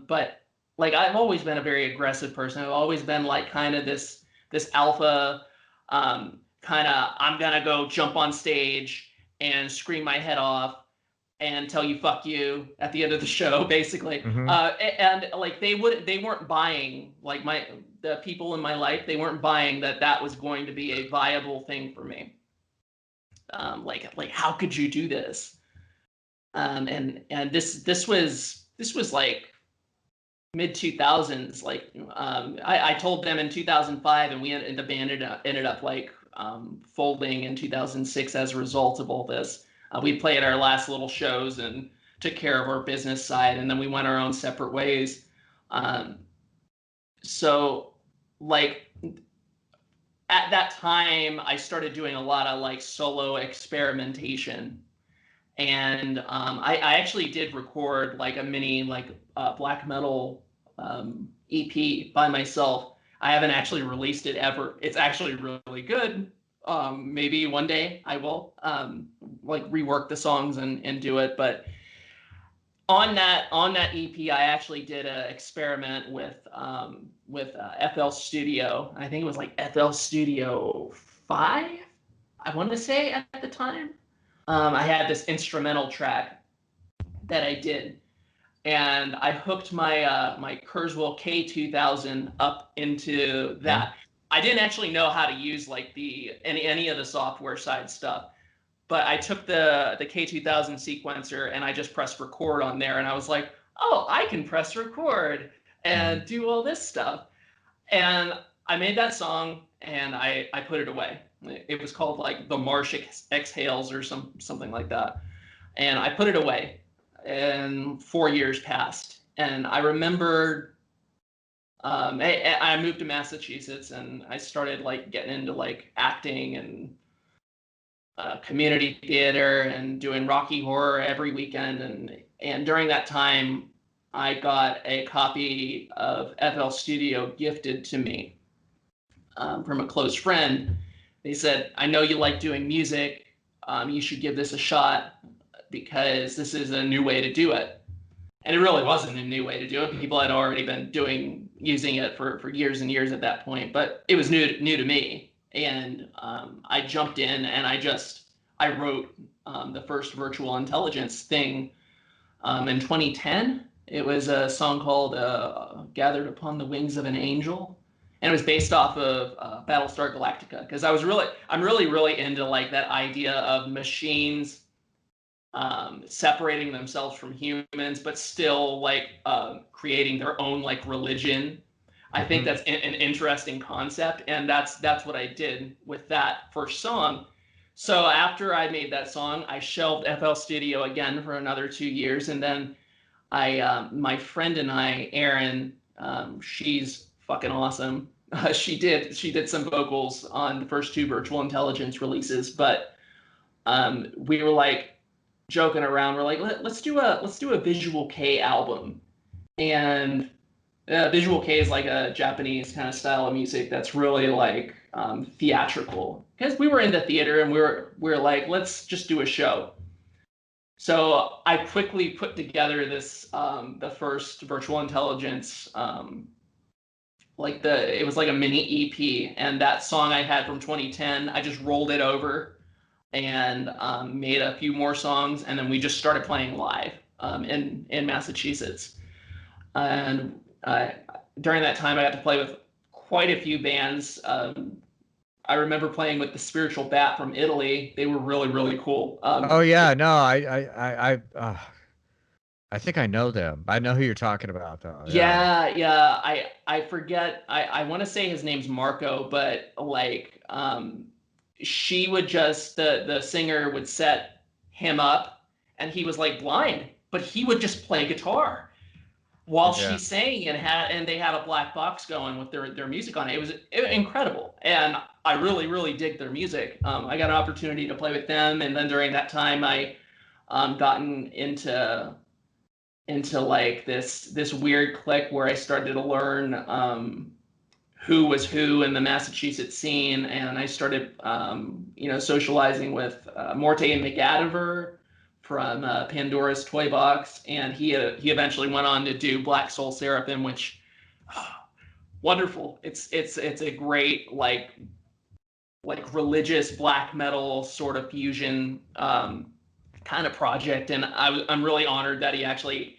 S2: but like I've always been a very aggressive person. I've always been like kind of this alpha, kind of, I'm gonna go jump on stage and scream my head off and tell you fuck you at the end of the show, basically.
S1: Hmm.
S2: And like they weren't buying, like the people in my life, they weren't buying that was going to be a viable thing for me. Like how could you do this? And this was like mid 2000s. Like I told them in 2005, and the band ended up like folding in 2006 as a result of all this. We played our last little shows and took care of our business side, and then we went our own separate ways. Um, so like at that time, I started doing a lot of like solo experimentation, and I actually did record like a mini like black metal EP by myself. I haven't actually released it ever. It's actually really good. Maybe one day I will like rework the songs and do it. But on that EP, I actually did an experiment with FL Studio. I think it was like FL Studio 5. I want to say at the time. I had this instrumental track, that I did, and I hooked my my Kurzweil K2000 up into that. I didn't actually know how to use like the any of the software side stuff, but I took the K2000 sequencer and I just pressed record on there, and I was like, oh, I can press record and do all this stuff. And I made that song and I put it away. It was called like The Marsh Exhales or something like that. And I put it away, and 4 years passed. And I remembered I moved to Massachusetts and I started like getting into like acting and community theater and doing Rocky Horror every weekend. And during that time, I got a copy of FL Studio gifted to me from a close friend. They said, I know you like doing music. You should give this a shot because this is a new way to do it. And it really wasn't a new way to do it. People had already been using it for years and years at that point, but it was new to me. And I jumped in and I wrote the first virtual intelligence thing in 2010. It was a song called Gathered Upon the Wings of an Angel. And it was based off of Battlestar Galactica, because I'm really into like that idea of machines separating themselves from humans, but still like creating their own like religion. I think that's an interesting concept, and that's what I did with that first song. So after I made that song, I shelved FL Studio again for another 2 years, and then my friend and I, Erin, she's fucking awesome. She did some vocals on the first two Virtual Intelligence releases, but we were like joking around. We're like, let's do a Visual K album, and Visual K is like a Japanese kind of style of music that's really like theatrical. Because we were into theater and we were like, let's just do a show. So I quickly put together this the first Virtual Intelligence it was like a mini EP, and that song I had from 2010, I just rolled it over and made a few more songs, and then we just started playing live in Massachusetts. And during that time, I got to play with quite a few bands. I remember playing with the Spiritual Bat from Italy. They were really cool.
S1: Oh yeah, no, I think I know them. I know who you're talking about, though. Yeah.
S2: Yeah. I forget. I want to say his name's Marco, but like she would just the singer would set him up, and he was like blind, but he would just play guitar while she sang, and they had a black box going with their music on it. It was incredible, and I really dig their music. I got an opportunity to play with them, and then during that time I gotten into like this weird clique where I started to learn who was who in the Massachusetts scene, and I started socializing with Morte and McAdver from Pandora's Toy Box, and he eventually went on to do Black Soul Seraphim, which wonderful. It's a great like religious black metal sort of fusion kind of project, and I'm really honored that he actually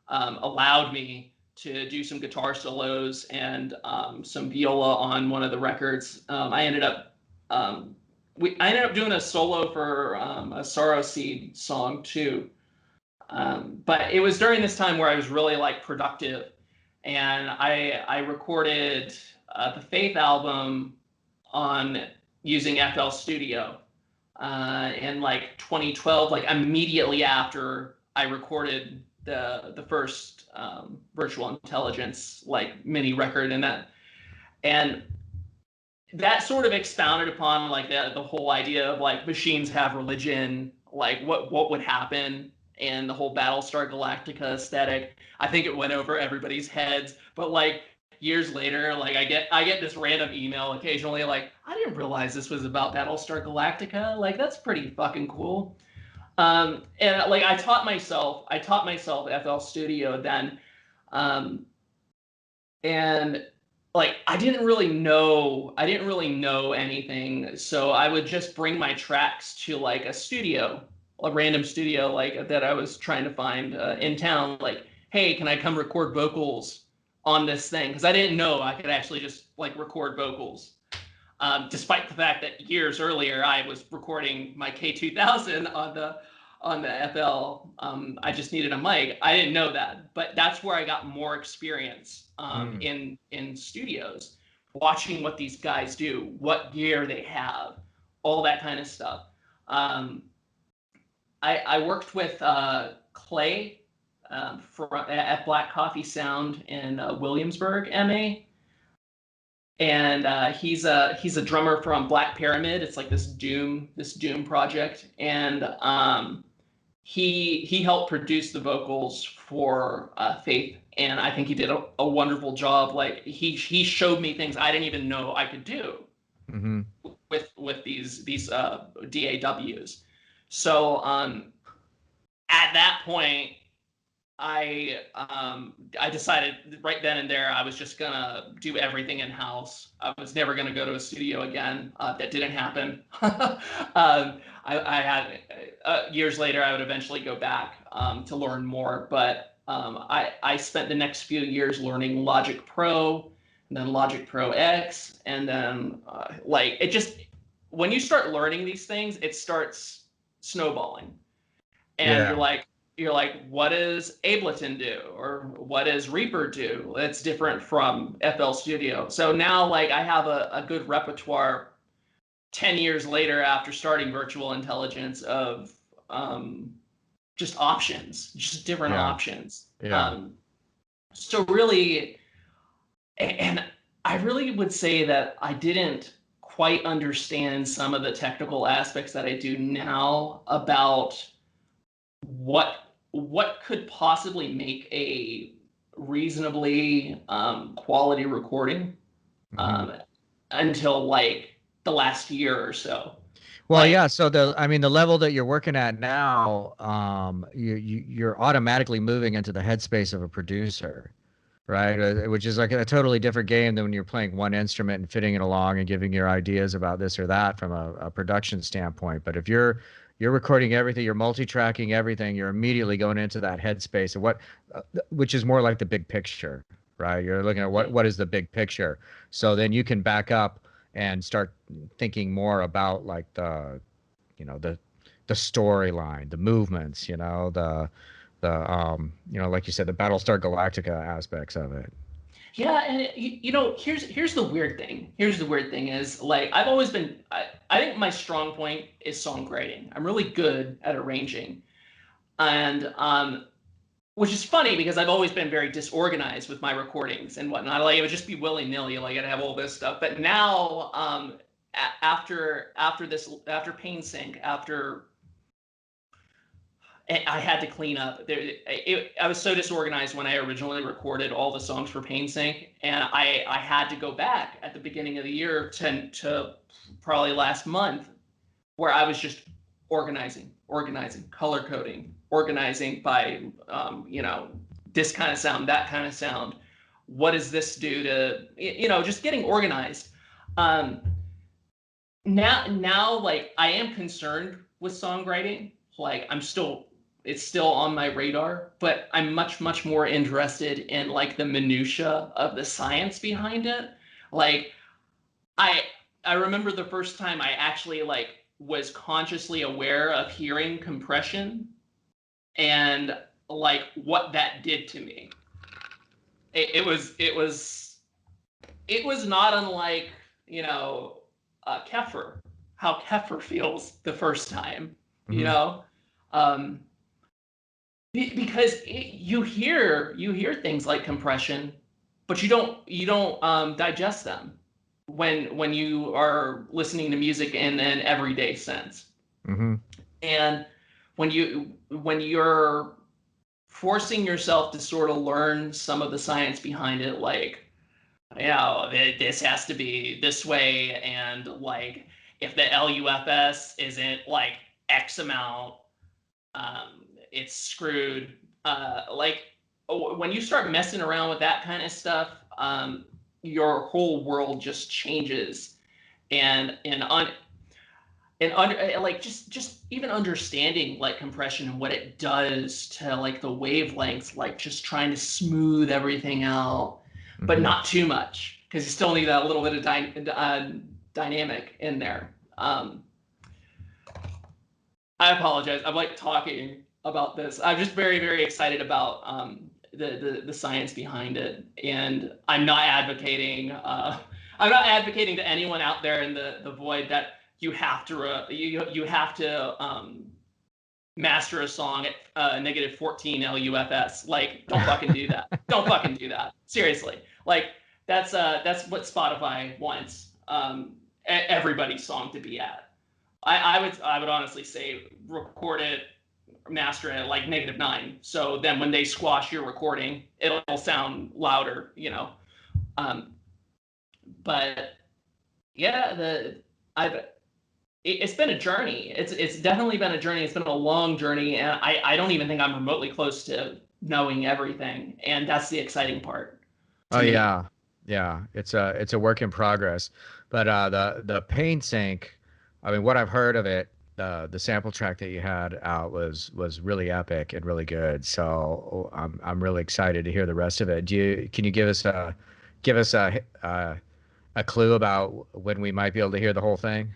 S2: allowed me to do some guitar solos and some viola on one of the records. I ended up doing a solo for a Sorrow Seed song too. But it was during this time where I was really like productive, and I recorded the Faith album on using FL Studio in like 2012, like immediately after I recorded the first Virtual Intelligence like mini record, and that sort of expounded upon like the whole idea of like machines have religion, like what would happen, and the whole Battlestar Galactica aesthetic. I think it went over everybody's heads, but like years later, like I get this random email occasionally like, I didn't realize this was about Battlestar Galactica. Like that's pretty fucking cool. And like I taught myself FL Studio then, and like I didn't really know anything, so I would just bring my tracks to like a studio a random studio like that I was trying to find in town, like, hey, can I come record vocals on this thing? Because I didn't know I could actually just like record vocals. Despite the fact that years earlier I was recording my K2000 on the FL. I just needed a mic. I didn't know that, but that's where I got more experience in studios, watching what these guys do, what gear they have, all that kind of stuff. Um, I worked with Clay at Black Coffee Sound in Williamsburg, MA, and he's a drummer from Black Pyramid. It's like this doom project, and he helped produce the vocals for Faith, and I think he did a wonderful job. Like he showed me things I didn't even know I could do with these DAWs. So at that point, I decided right then and there I was just gonna do everything in house. I was never gonna go to a studio again. That didn't happen. I had years later I would eventually go back to learn more, but I spent the next few years learning Logic Pro, and then Logic Pro X, and then like it just when you start learning these things, it starts snowballing, and you're like, what does Ableton do, or what does Reaper do? That's different from FL Studio. So now, like, I have a good repertoire 10 years later after starting Virtual Intelligence of just options, just different options. So really, and I really would say that I didn't quite understand some of the technical aspects that I do now about what could possibly make a reasonably quality recording until like the last year or so.
S1: Well, yeah. So the level that you're working at now, you're automatically moving into the headspace of a producer, right? Which is like a totally different game than when you're playing one instrument and fitting it along and giving your ideas about this or that from a production standpoint. But if you're recording everything, you're multi-tracking everything, you're immediately going into that headspace of which is more like the big picture, right? You're looking at what is the big picture. So then you can back up and start thinking more about like the storyline, the movements, like you said, the Battlestar Galactica aspects of it.
S2: Yeah, and here's the weird thing. Here's the weird thing is, like, I've always been I think my strong point is songwriting. I'm really good at arranging. And which is funny because I've always been very disorganized with my recordings and whatnot. Like, it would just be willy-nilly, like I'd have all this stuff. But now, after Pain Sync, I had to clean up. I was so disorganized when I originally recorded all the songs for Pain Sync, and I had to go back at the beginning of the year to probably last month, where I was just organizing, color coding, organizing by this kind of sound, that kind of sound. What does this do to just getting organized. Now, like, I am concerned with songwriting. Like, it's still on my radar, but I'm much more interested in like the minutia of the science behind it. Like, I remember the first time I actually like was consciously aware of hearing compression and like what that did to me. It was not unlike Kefir, how Kefir feels the first time, because you hear things like compression, but you don't digest them when you are listening to music in an everyday sense. And when you're forcing yourself to sort of learn some of the science behind it, like, this has to be this way, and like if the LUFS isn't like X amount, it's screwed. Like, when you start messing around with that kind of stuff, your whole world just changes. And and like just even understanding like compression and what it does to like the wavelengths, like just trying to smooth everything out, but
S1: Hmm.
S2: not too much because you still need that little bit of dynamic in there. I apologize. I'm like talking about this. I'm just very excited about the science behind it, and I'm not advocating. I'm not advocating to anyone out there in the void that you have to you have to master a song at negative 14 LUFS. Like, don't fucking do that. Don't fucking do that. Seriously. Like, that's what Spotify wants everybody's song to be at. I would honestly say record it, master it at like -9. So then when they squash your recording, it'll sound louder, you know. Um, but yeah, I've it's been a journey. It's definitely been a journey. It's been a long journey, and I don't even think I'm remotely close to knowing everything, and that's the exciting part
S1: Oh
S2: to me.
S1: yeah, yeah. It's a work in progress, but the Pain Sync. I mean, what I've heard of it, the sample track that you had out was really epic and really good. So I'm really excited to hear the rest of it. Can you give us a clue about when we might be able to hear the whole thing?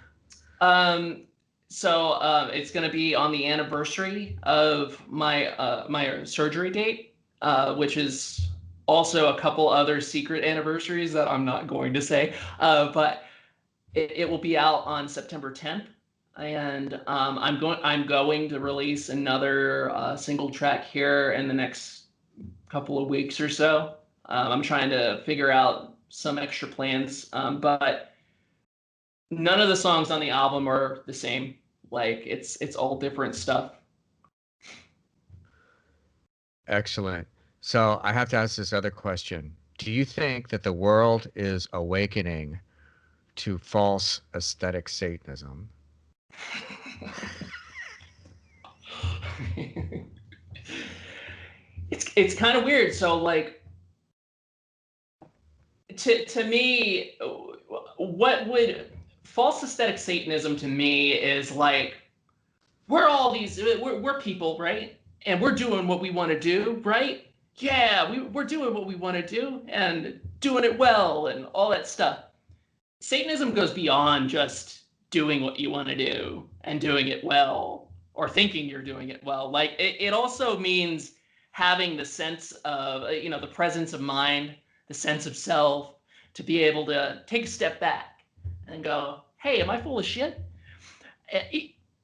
S2: Um, so it's going to be on the anniversary of my surgery date, which is also a couple other secret anniversaries that I'm not going to say. But it will be out on September 10th, and I'm going to release another single track here in the next couple of weeks or so. I'm trying to figure out some extra plans, but none of the songs on the album are the same. Like it's all different stuff.
S1: Excellent. So I have to ask this other question. Do you think that the world is awakening to false aesthetic Satanism?
S2: It's kind of weird. So like to me, what would false aesthetic Satanism to me is like we're people, right? And we're doing what we want to do, right? Yeah, we're doing what we want to do and doing it well and all that stuff. Satanism goes beyond just doing what you want to do and doing it well or thinking you're doing it well. Like it also means having the sense of, the presence of mind, the sense of self, to be able to take a step back and go, hey, am I full of shit?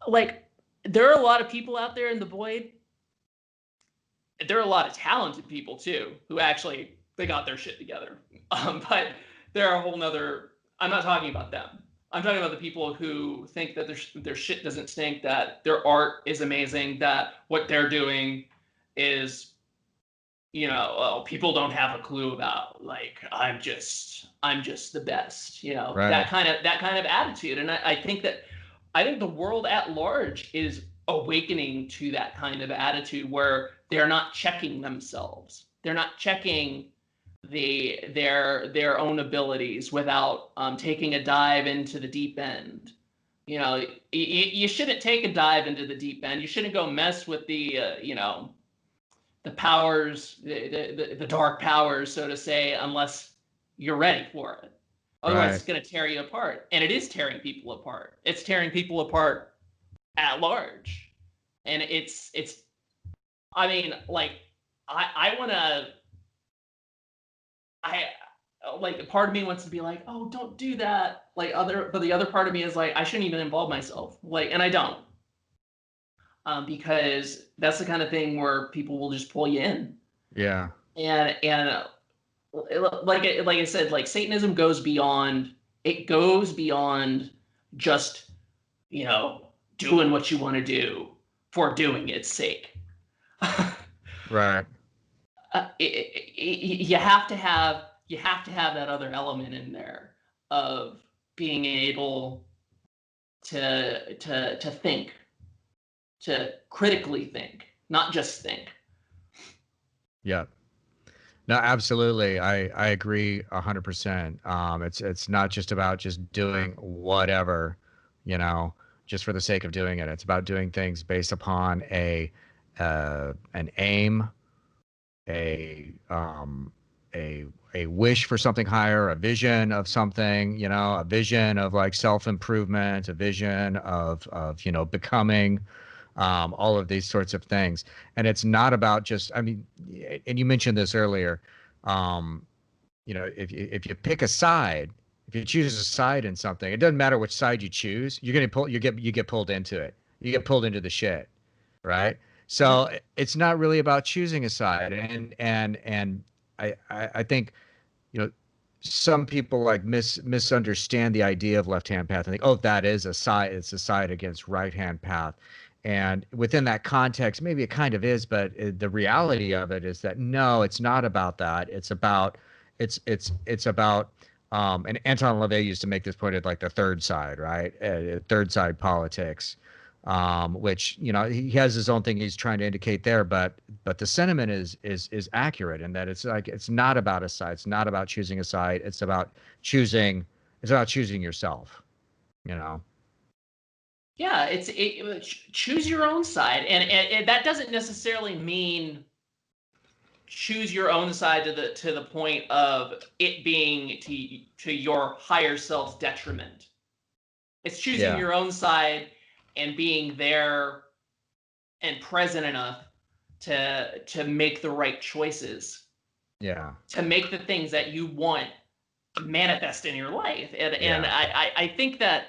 S2: Like, there are a lot of people out there in the void. There are a lot of talented people too who actually they got their shit together. But there are a whole nother. I'm not talking about them. I'm talking about the people who think that their shit doesn't stink, that their art is amazing, that what they're doing is, well, people don't have a clue about. Like, I'm just the best. That
S1: Right.
S2: kind of attitude. And I think the world at large is awakening to that kind of attitude where they're not checking themselves. They're not checking their own abilities without taking a dive into the deep end. You shouldn't take a dive into the deep end. You shouldn't go mess with the powers, the dark powers, so to say, unless you're ready for it. Otherwise,
S1: Right.
S2: it's going to tear you apart, and it is tearing people apart. It's tearing people apart at large, and it's. I mean, like, I want to. I like part of me wants to be like, oh, don't do that. But the other part of me is like, I shouldn't even involve myself. Like, and I don't, because that's the kind of thing where people will just pull you in,
S1: Yeah.
S2: and like I said, like Satanism goes beyond. It goes beyond just doing what you want to do for doing its sake.
S1: Right.
S2: You have to have that other element in there of being able to think, to critically think, not just think.
S1: Yeah. No, absolutely. I agree 100%. It's not just about just doing whatever, you know, just for the sake of doing it. It's about doing things based upon an aim, a a wish for something higher, a vision of something, a vision of like self-improvement, a vision of becoming, all of these sorts of things. And it's not about just, I mean, and you mentioned this earlier, um, if you pick a side, if you choose a side in something, it doesn't matter which side you choose, you get pulled into it. You get pulled into the shit, right?
S2: Yeah.
S1: So it's not really about choosing a side, and I think, you know, some people like misunderstand the idea of left-hand path and think, oh, that is a side, it's a side against right-hand path. And within that context, maybe it kind of is, but the reality of it is that no, it's not about that. It's about, and Anton LaVey used to make this point at like the third side, right? Third side politics, which, he has his own thing he's trying to indicate there, but the sentiment is accurate in that it's like it's not about a side, it's not about choosing a side, it's about choosing yourself, you know.
S2: Yeah, choose your own side, and that doesn't necessarily mean choose your own side to the point of it being to your higher self's detriment. It's choosing
S1: Yeah,
S2: your own side and being there and present enough to make the right choices,
S1: yeah,
S2: to make the things that you want manifest in your life. And
S1: yeah,
S2: I think that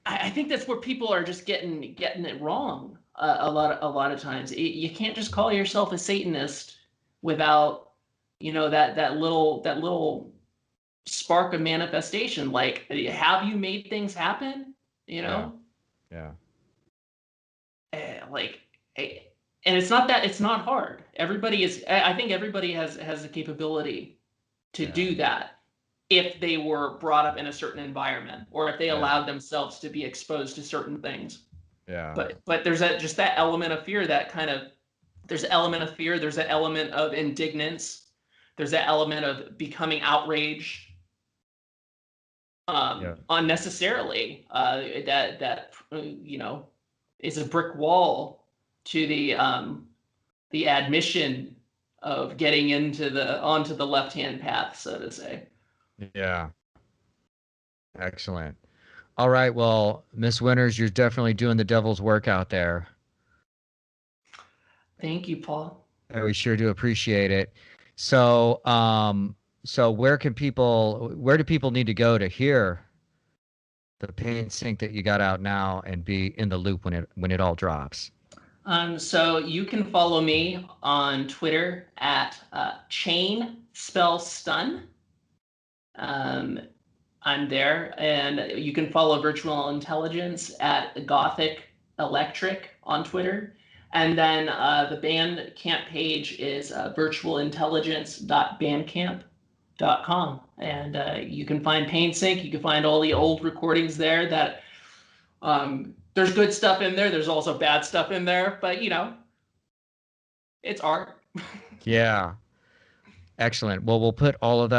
S2: I think that's where people are just getting it wrong a lot of times. You can't just call yourself a Satanist without that little spark of manifestation. Like, have you made things happen? You
S1: yeah,
S2: know,
S1: yeah,
S2: like, and it's not hard. Everybody is. I think everybody has the capability to
S1: yeah,
S2: do that if they were brought up in a certain environment or if they
S1: yeah,
S2: allowed themselves to be exposed to certain things.
S1: yeah,
S2: But there's that element of fear that kind of there's an element of fear, there's an element of indignance, there's that element of becoming outraged
S1: yeah,
S2: unnecessarily, that is a brick wall to the admission of getting onto the left hand path, so to say.
S1: yeah. Excellent. All right, well, Miss Winters, you're definitely doing the devil's work out there.
S2: Thank you, Paul.
S1: We sure do appreciate it. So, so where do people need to go to hear the pain sink that you got out now and be in the loop when it all drops?
S2: So you can follow me on Twitter at chain spell stun. Um, I'm there, and you can follow Virtual Intelligence at Gothic Electric on Twitter. And then the Bandcamp page is virtualintelligence.bandcamp.com. And you can find PainSync. You can find all the old recordings there. There's good stuff in there. There's also bad stuff in there, but it's art.
S1: Yeah. Excellent. Well, we'll put all of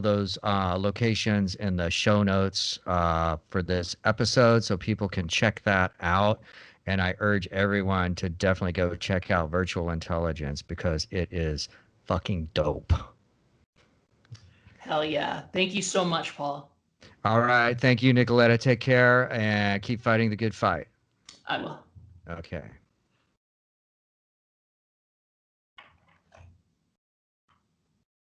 S1: those locations in the show notes for this episode so people can check that out. And I urge everyone to definitely go check out Virtual Intelligence because it is fucking dope.
S2: Hell yeah. Thank you so much, Paul.
S1: All right. Thank you, Nicoletta. Take care and keep fighting the good fight.
S2: I will.
S1: Okay.